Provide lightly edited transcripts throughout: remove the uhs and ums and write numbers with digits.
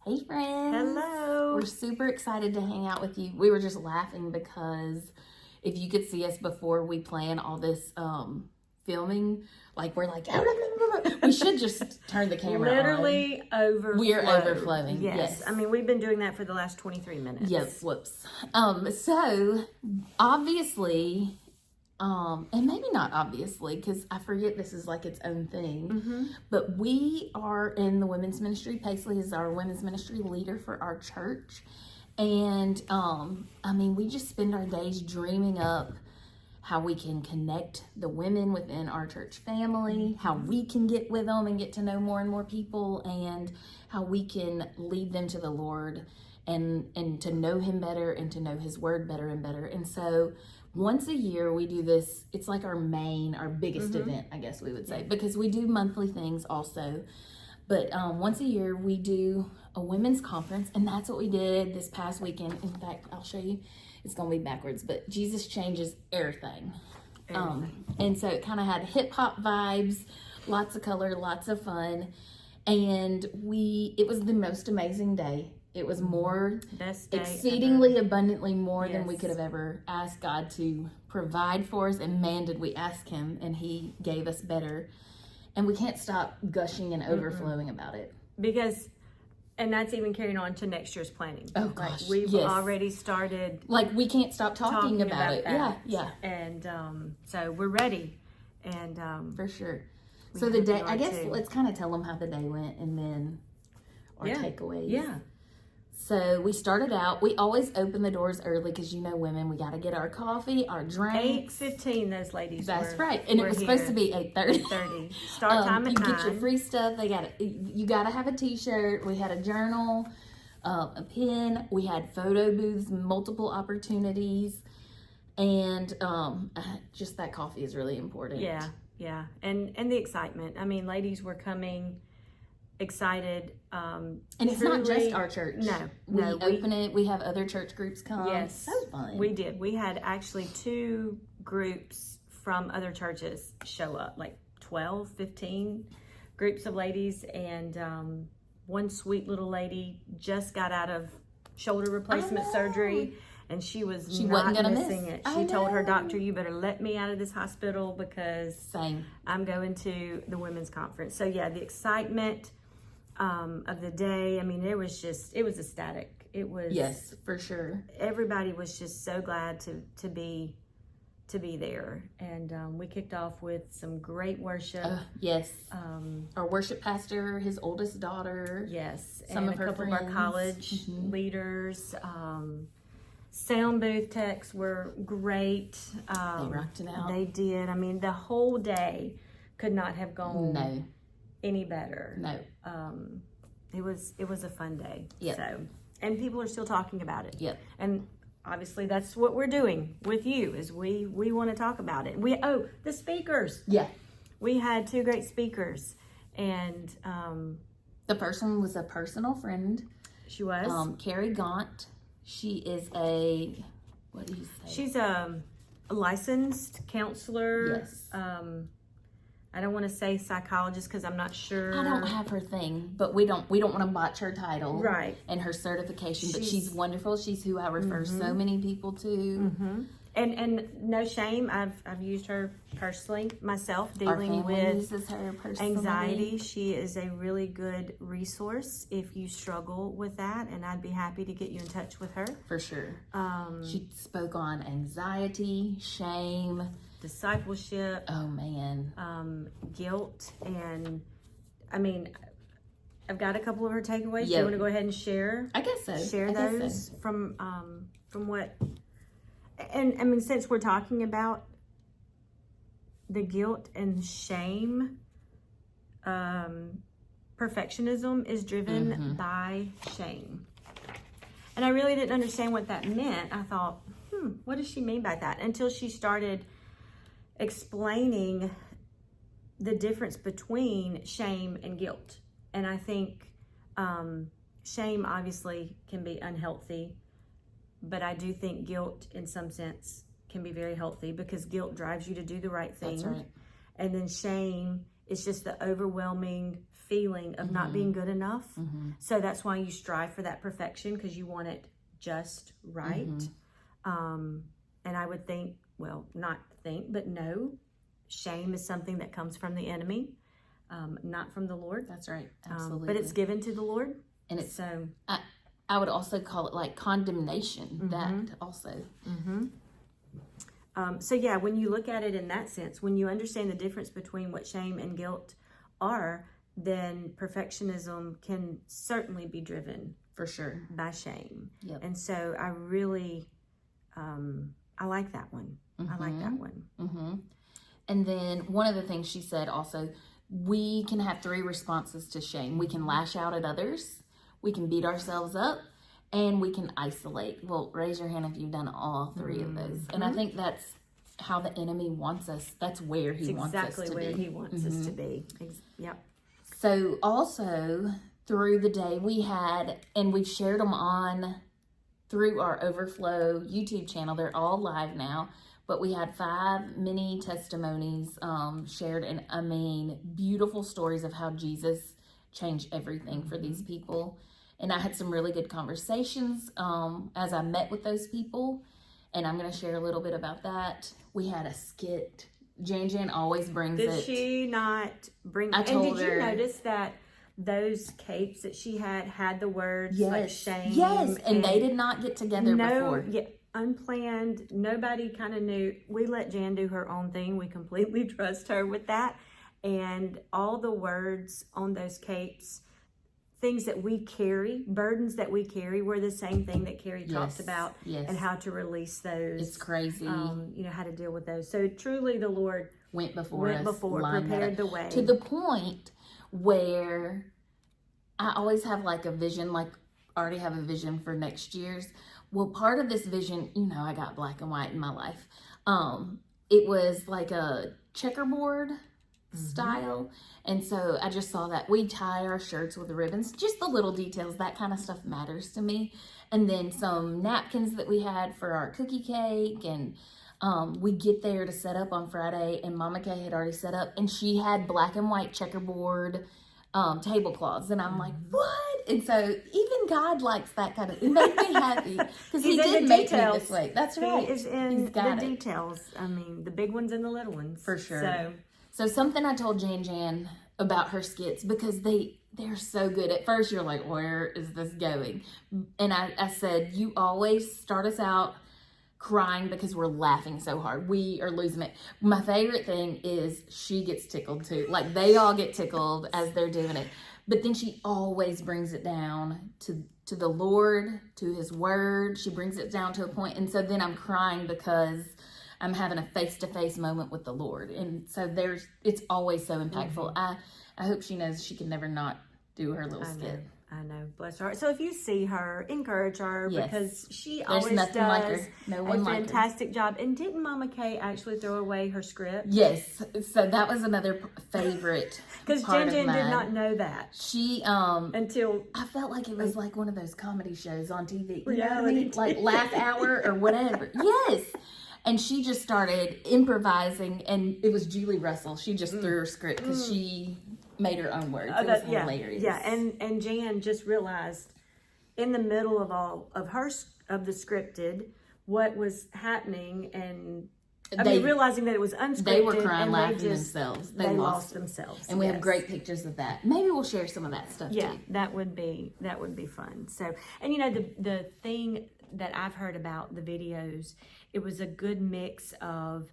Hey friends. Hello. We're super excited to hang out with you. We were just laughing because if you could see us before we plan all this filming, like we're like, we should just turn the camera Literally on. We are overflowing. Yes. I mean, we've been doing that for the last 23 minutes. Yes, whoops. So obviously, and maybe not obviously, because I forget this is like its own thing, but we are in the women's ministry. Paisley is our women's ministry leader for our church. And, I mean, we just spend our days dreaming up how we can connect the women within our church family, how we can get with them and get to know more and more people, and how we can lead them to the Lord and to know him better and to know his word better and better. And so once a year we do this. It's like our biggest event, I guess we would say, because we do monthly things also. But once a year we do a women's conference, and that's what we did this past weekend. In fact, I'll show you. It's going to be backwards, but Jesus changes everything. And so it kind of had hip hop vibes, lots of color, lots of fun. And it was the most amazing day. It was Best day exceedingly ever. Abundantly more than we could have ever asked God to provide for us. And man, did we ask him, and he gave us better. And we can't stop gushing and overflowing about it. And that's even carrying on to next year's planning. Oh gosh, like we've already started. Like we can't stop talking about it. That. Yeah. And so we're ready. And for sure. So the day, I guess let's kind of tell them how the day went, and then our takeaways. Yeah. So we started out, we always open the doors early because women, we got to get our coffee, our drinks. 8:15 those ladies That's right. And it was supposed to be 8:30. 8:30. Start time at 9. You get your free stuff. You got to have a t-shirt. We had a journal, a pen. We had photo booths, multiple opportunities. And just that coffee is really important. Yeah. And the excitement. I mean, ladies were coming excited. And it's not just our church. No. We open it. We have other church groups come. Yes. So fun. We did. We had actually 2 groups from other churches show up, like 12, 15 groups of ladies. And one sweet little lady just got out of shoulder replacement surgery. And she wasn't gonna missing it. She told her doctor, "You better let me out of this hospital because I'm going to the women's conference." So yeah, the excitement of the day. I mean, it was ecstatic. It was, yes, for sure. Everybody was just so glad to be there, and we kicked off with some great worship. Yes, our worship pastor, his oldest daughter. Yes, some and of her couple friends. of our college leaders. Sound booth techs were great. They rocked it out. They did. I mean, the whole day could not have gone any better. No. It was a fun day. Yep. So, and people are still talking about it. Yep. And obviously that's what we're doing with you, is we want to talk about it. The speakers. Yeah. We had 2 great speakers, and the first one was a personal friend. She was Carrie Gaunt. She is what do you say? She's a licensed counselor. Yes. I don't want to say psychologist because I'm not sure. I don't have her thing, but we don't want to botch her title, right? And her certification. But she's wonderful. She's who I refer so many people to. And no shame. I've used her personally myself, dealing with uses her personally. Anxiety. She is a really good resource if you struggle with that, and I'd be happy to get you in touch with her. For sure. She spoke on anxiety, shame, discipleship. Oh man. Guilt, and I mean, I've got a couple of her takeaways. Yep. Do you want to go ahead and share? I guess so. Share those from what. And I mean, since we're talking about the guilt and shame, perfectionism is driven by shame. And I really didn't understand what that meant. I thought, what does she mean by that? Until she started explaining the difference between shame and guilt. And I think shame obviously can be unhealthy. But I do think guilt, in some sense, can be very healthy, because guilt drives you to do the right thing. That's right. And then shame is just the overwhelming feeling of not being good enough. So that's why you strive for that perfection, because you want it just right. And I would think, well, not think, but know, shame is something that comes from the enemy, not from the Lord. That's right. Absolutely. But it's given to the Lord. And it's so I would also call it like condemnation, that also. So yeah, when you look at it in that sense, when you understand the difference between what shame and guilt are, then perfectionism can certainly be driven for sure by shame. Yep. And so I really, I like that one. I like that one. And then one of the things she said also, we can have 3 responses to shame. We can lash out at others, we can beat ourselves up, and we can isolate. Well, raise your hand if you've done all 3 of those. And I think that's how the enemy wants us. That's where he wants us to be. Exactly where he wants us to be. Yep. So also through the day we had, and we've shared them on through our Overflow YouTube channel. They're all live now. But we had 5 mini testimonies shared, and I mean, beautiful stories of how Jesus changed everything for these people. And I had some really good conversations as I met with those people, and I'm going to share a little bit about that. We had a skit. Jan always brings it. Did she not bring it? I told and did her. You notice that those capes that she had the words like shame? Yes, and they did not get together before. Yeah. Unplanned. Nobody kind of knew. We let Jan do her own thing. We completely trust her with that. And all the words on those capes, things that we carry, burdens that we carry, were the same thing that Carrie talked about, and how to release those. It's crazy. How to deal with those. So truly the Lord went before us, prepared the way. To the point where I always have like a vision, like already have a vision for next year's. Well, part of this vision, I got black and white in my life. It was like a checkerboard style. And so I just saw that we tie our shirts with ribbons, just the little details, that kind of stuff matters to me. And then some napkins that we had for our cookie cake. And we get there to set up on Friday, and Mama Kay had already set up, and she had black and white checkerboard tablecloths. And I'm like, what? And so even God likes that kind of, it made me happy because he did make me this way. That's right. He is in the details. I mean, the big ones and the little ones. For sure. So something I told Jan about her skits, because they're so good. At first you're like, where is this going? And I said, you always start us out crying because we're laughing so hard. We are losing it. My favorite thing is she gets tickled too. Like they all get tickled as they're doing it. But then she always brings it down to the Lord, to his word. She brings it down to a point. And so then I'm crying because I'm having a face-to-face moment with the Lord. And so it's always so impactful. I hope she knows she can never not do her little skit. I know, bless her heart. So if you see her, encourage her, because she always does a fantastic job. And didn't Mama Kay actually throw away her script? Yes. So that was another favorite because Jan did not know that. She until I felt like it was like one of those comedy shows on TV. Reality like Laugh Hour or whatever. Yes. And she just started improvising, and it was Julie Russell. She just threw her script because she made her own words. It was hilarious. Yeah, and Jan just realized in the middle of all of the scripted what was happening, and realizing that it was unscripted. They were crying, laughing themselves. They lost themselves, and we have great pictures of that. Maybe we'll share some of that stuff too. Yeah, that would be fun. So, and the thing that I've heard about the videos, it was a good mix of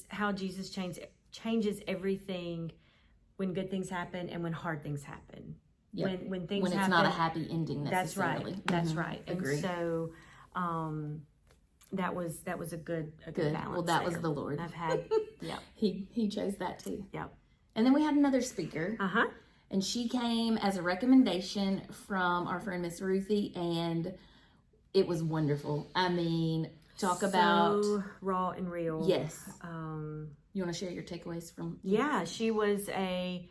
how Jesus changes everything when good things happen and when hard things happen. Yep. When things when it's happen, not a happy ending necessarily. That's right. Agree. And so that was a good balance. Well, that was the Lord. I've had He chose that too. Yep. And then we had another speaker. Uh-huh. And she came as a recommendation from our friend Miss Ruthie, and it was wonderful. I mean, talk about raw and real. Yes. You want to share your takeaways from? Yeah, she was a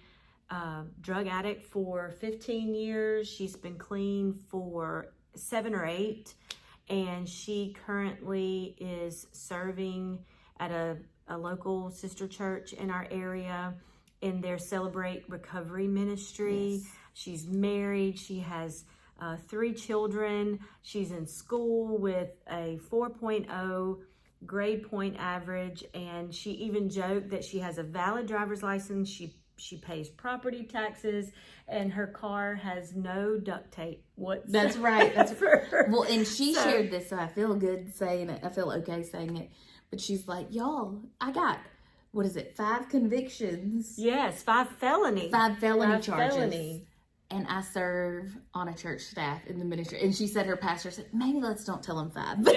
drug addict for 15 years. She's been clean for 7 or 8, and she currently is serving at a local sister church in our area. in their Celebrate Recovery ministry. Yes. She's married. She has 3 children. She's in school with a 4.0 grade point average, and she even joked that she has a valid driver's license. She pays property taxes, and her car has no duct tape whatsoever. That's right. That's well, and she shared this, so I feel good saying it. I feel okay saying it. But she's like, y'all, I got, what is it, 5 convictions? Yes, 5 felony. 5 felony 5 charges. felony. And I serve on a church staff in the ministry. And she said, her pastor said, maybe let's don't tell him 5.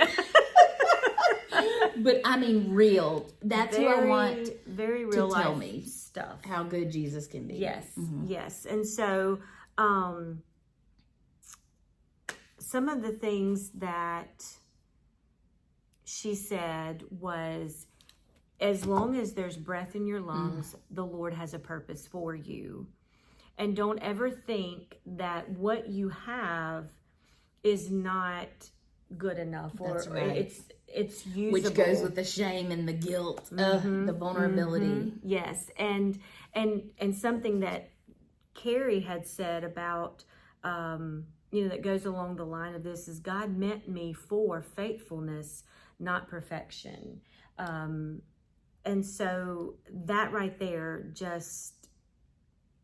But I mean, real. That's who I want very real to life tell me stuff. how good Jesus can be. Yes, yes. And so, some of the things that she said was, as long as there's breath in your lungs, the Lord has a purpose for you. And don't ever think that what you have is not good enough, or That's right. it's usable. Which goes with the shame and the guilt, the vulnerability. Yes, and something that Carrie had said about, that goes along the line of this is, God meant me for faithfulness, not perfection. And so that right there, just,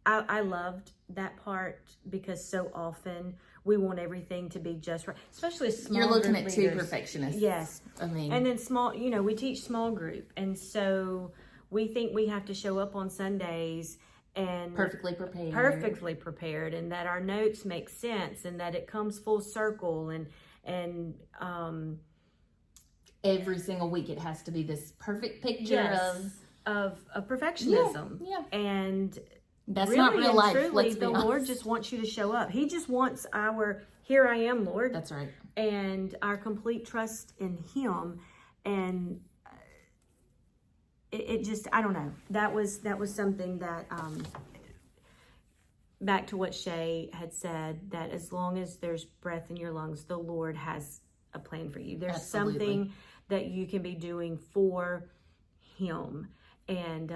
I loved that part, because so often we want everything to be just right, especially small. You're looking group at leaders. 2 perfectionists. Yes. I mean. And then small, we teach small group. And so we think we have to show up on Sundays and perfectly prepared, and that our notes make sense, and that it comes full circle, and every single week it has to be this perfect picture of perfectionism. Yeah. And that's really, not real life. Truly, Let's be the honest. Lord just wants you to show up. He just wants our "Here I am, Lord." That's right. And our complete trust in Him. And it just, I don't know. That was something that, back to what Shay had said, that as long as there's breath in your lungs, the Lord has a plan for you. There's Absolutely. something that you can be doing for Him. And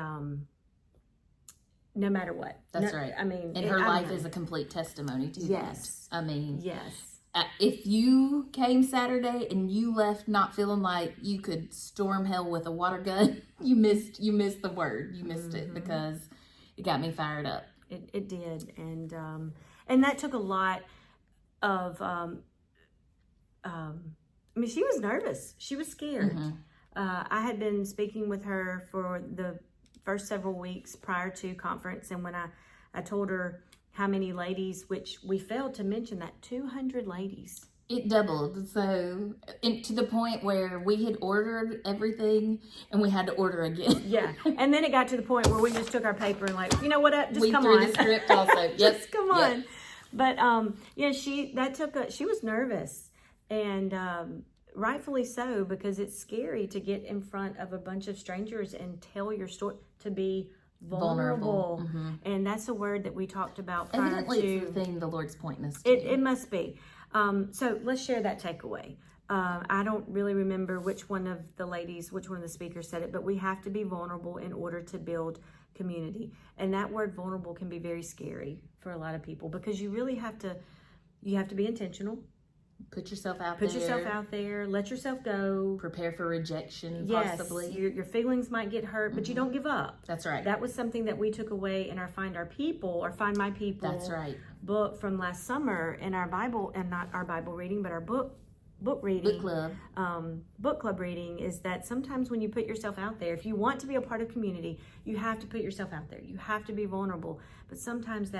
no matter what. That's right. I mean, and her life is a complete testimony to yes. that. I mean, yes. If you came Saturday and you left not feeling like you could storm hell with a water gun, you missed the word. You missed it, because it got me fired up. It did, and that took a lot of. I mean, she was nervous. She was scared. I had been speaking with her for the first several weeks prior to conference, and when I told her how many ladies, which we failed to mention, that 200 ladies. It doubled, so to the point where we had ordered everything and we had to order again. Yeah, and then it got to the point where we just took our paper and like, you know what, just come threw on. the script also. Yep. Just come on. Yep. But she was nervous, and rightfully so, because it's scary to get in front of a bunch of strangers and tell your story, to be vulnerable. And that's a word that we talked about prior Evidently, to. it's the thing the Lord's pointing us to. It must be. So let's share that takeaway. I don't really remember which one of the speakers said it, but we have to be vulnerable in order to build community. And that word vulnerable can be very scary for a lot of people, because you really have to be intentional. Put yourself out there. Let yourself go. Prepare for rejection, yes, possibly. Your feelings might get hurt, but you don't give up. That's right. That was something that we took away in our Find My People That's right. book from last summer in our Bible, and not our Bible reading, but our book reading. Book club reading, is that sometimes when you put yourself out there, if you want to be a part of community, you have to put yourself out there. You have to be vulnerable. But sometimes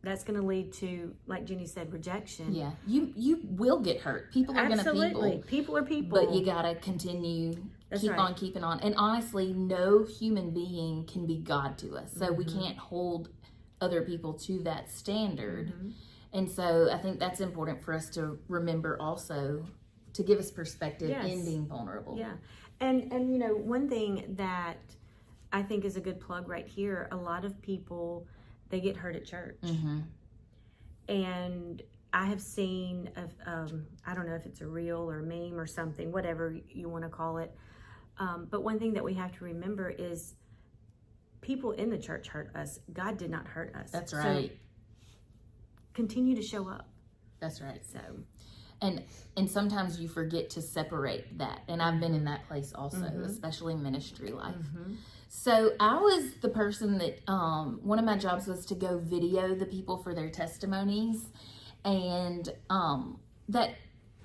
that's going to lead to, like Jenny said, rejection. Yeah, you will get hurt. People are going to people. People are people. But you got to continue, keep on keeping on. And honestly, no human being can be God to us. So we can't hold other people to that standard. And so I think that's important for us to remember also, to give us perspective in being vulnerable. Yeah. And one thing that I think is a good plug right here, a lot of people, they get hurt at church. And I have seen, I don't know if it's a reel or meme or something, whatever you want to call it. But one thing that we have to remember is people in the church hurt us. God did not hurt us. That's right. So continue to show up. That's right. So, and sometimes you forget to separate that. And I've been in that place also, especially ministry life. So I was the person that, one of my jobs was to go video the people for their testimonies. And that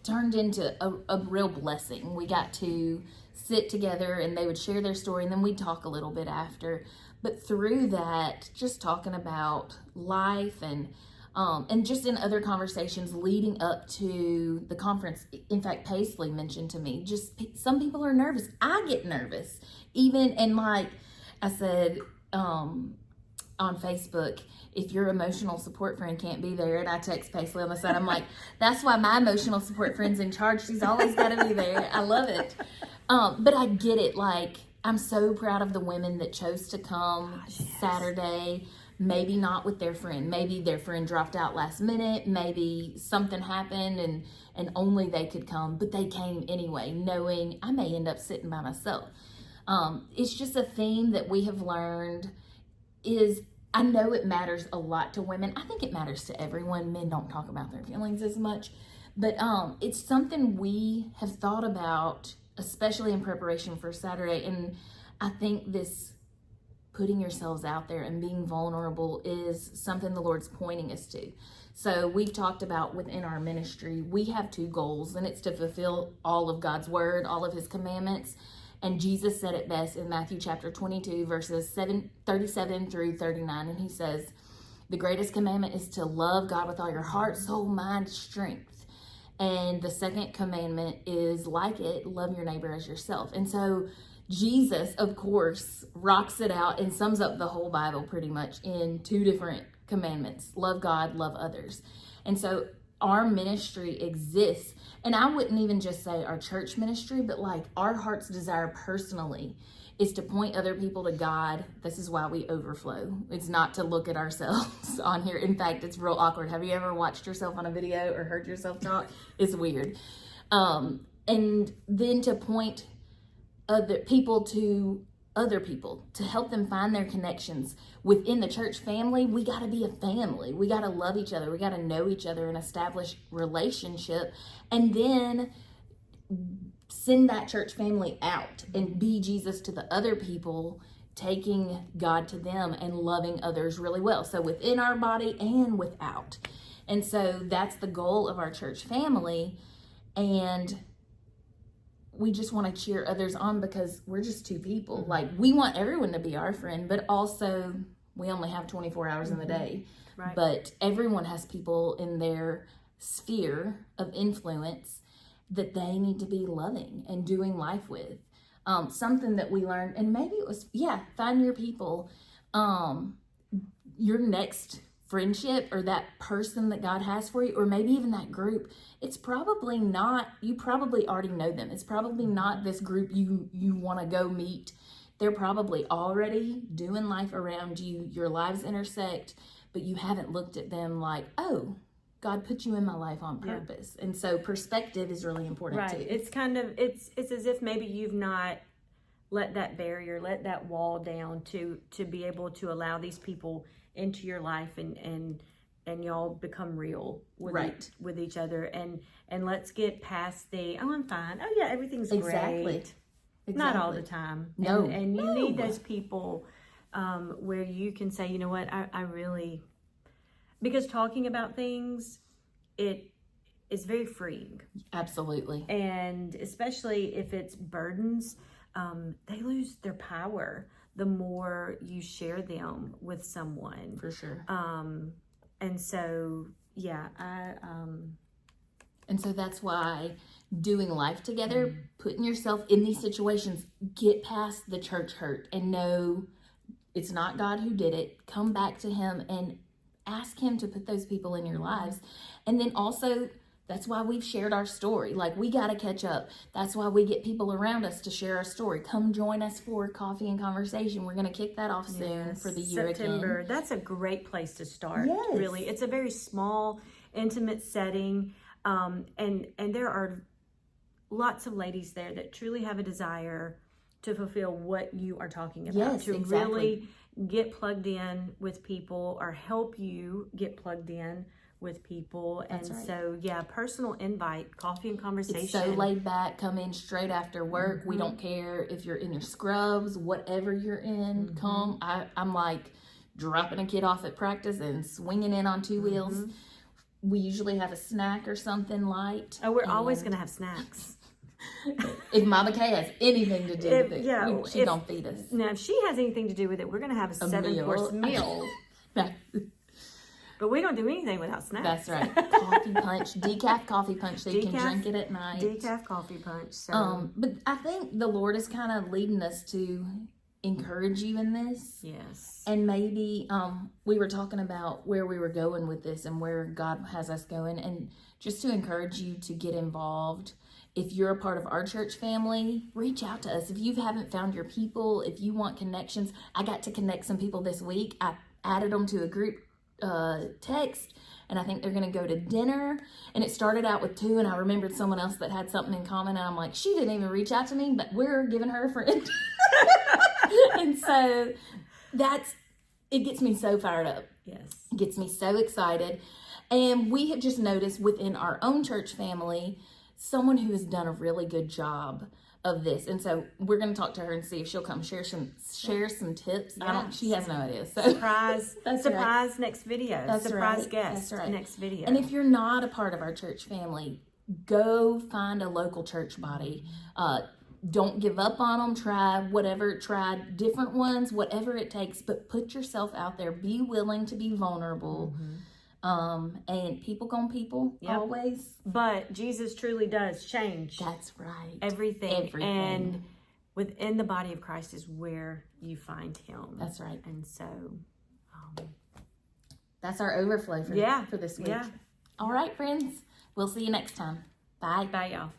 turned into a real blessing. We got to sit together and they would share their story and then we'd talk a little bit after. But through that, just talking about life and just in other conversations leading up to the conference. In fact, Paisley mentioned to me, just some people are nervous. I get nervous. Even, and like I said on Facebook, if your emotional support friend can't be there, and I text Paisley on the side, I'm like, that's why my emotional support friend's in charge. She's always got to be there. I love it. But I get it. Like, I'm so proud of the women that chose to come Saturday. Maybe not with their friend. Maybe their friend dropped out last minute. Maybe something happened and only they could come. But they came anyway, knowing I may end up sitting by myself. It's just a theme that we have learned is, I know it matters a lot to women. I think it matters to everyone. Men don't talk about their feelings as much. But it's something we have thought about, especially in preparation for Saturday. And I think this putting yourselves out there and being vulnerable is something the Lord's pointing us to. So we've talked about within our ministry, we have 2 goals, and it's to fulfill all of God's word, all of his commandments. And Jesus said it best in Matthew chapter 22, verses 37 through 39. And he says, the greatest commandment is to love God with all your heart, soul, mind, strength. And the second commandment is like it, love your neighbor as yourself. And so Jesus, of course, rocks it out and sums up the whole Bible pretty much in 2 different commandments. Love God, love others. And so our ministry exists. And I wouldn't even just say our church ministry, but like our heart's desire personally is to point other people to God. This is why we overflow. It's not to look at ourselves on here. In fact, it's real awkward. Have you ever watched yourself on a video or heard yourself talk? It's weird. And then to point other people to help them find their connections within the church family. We got to be a family. We got to love each other. We got to know each other and establish relationship, and then send that church family out and be Jesus to the other people, taking God to them and loving others really well. So within our body and without. And so that's the goal of our church family. And we just want to cheer others on because we're just 2 people. Like, we want everyone to be our friend, but also we only have 24 hours in the day. Right. But everyone has people in their sphere of influence that they need to be loving and doing life with. Something that we learned, and maybe it was, find your people, your next friendship or that person that God has for you, or maybe even that group. It's probably not, you probably already know them. It's probably not this group you want to go meet. They're probably already doing life around you. Your lives intersect, but you haven't looked at them like, oh, God put you in my life on purpose. And so perspective is really important too. It's kind of, it's as if maybe you've not let that barrier, let that wall down to be able to allow these people into your life and y'all become real with each other, and let's get past the, oh, I'm fine, oh yeah, everything's great. Not all the time. No. And you need those people where you can say, you know what, I really, because talking about things, it is very freeing. Absolutely. And especially if it's burdens, they lose their power the more you share them with someone. For sure. And so, and so that's why doing life together, putting yourself in these situations, get past the church hurt and know it's not God who did it. Come back to him and ask him to put those people in your lives. And then also, that's why we've shared our story. Like, we got to catch up. That's why we get people around us to share our story. Come join us for coffee and conversation. We're going to kick that off soon for the year September. again. That's a great place to start. Yes. Really. It's a very small, intimate setting. And there are lots of ladies there that truly have a desire to fulfill what you are talking about. Yes, to exactly. really get plugged in with people or help you get plugged in with people. That's and right. so, yeah, personal invite, coffee and conversation. It's so laid back. Come in straight after work. Mm-hmm. We don't care if you're in your scrubs, whatever you're in. Mm-hmm. Come. I'm like dropping a kid off at practice and swinging in on two wheels. Mm-hmm. We usually have a snack or something light. Oh, we're always going to have snacks. If Mama Kay has anything to do with it, yeah, she's going to feed us. Now, if she has anything to do with it, we're going to have a 7-course meal. But we don't do anything without snacks. That's right. Coffee punch, decaf coffee punch, so you can drink it at night. Decaf coffee punch. So. But I think the Lord is kind of leading us to encourage you in this. Yes. And maybe we were talking about where we were going with this and where God has us going, and just to encourage you to get involved. If you're a part of our church family, reach out to us. If you haven't found your people, if you want connections, I got to connect some people this week. I added them to a group text, and I think they're going to go to dinner. And it started out with 2, and I remembered someone else that had something in common, and I'm like, she didn't even reach out to me, but we're giving her a friend. And so it gets me so fired up. Yes. It gets me so excited. And we have just noticed within our own church family, someone who has done a really good job of this. And so we're going to talk to her and see if she'll come share some tips. Yes. She has no idea. So Surprise. That's surprise right. next video. That's surprise right. guest. That's right. Next video. And if you're not a part of our church family, go find a local church body. Don't give up on them. Try different ones, whatever it takes, but put yourself out there. Be willing to be vulnerable. Mm-hmm. And people gonna people, always. But Jesus truly does change. That's right. Everything. And within the body of Christ is where you find him. That's right. And so that's our overflow for this week. Yeah. All right, friends. We'll see you next time. Bye. Bye, y'all.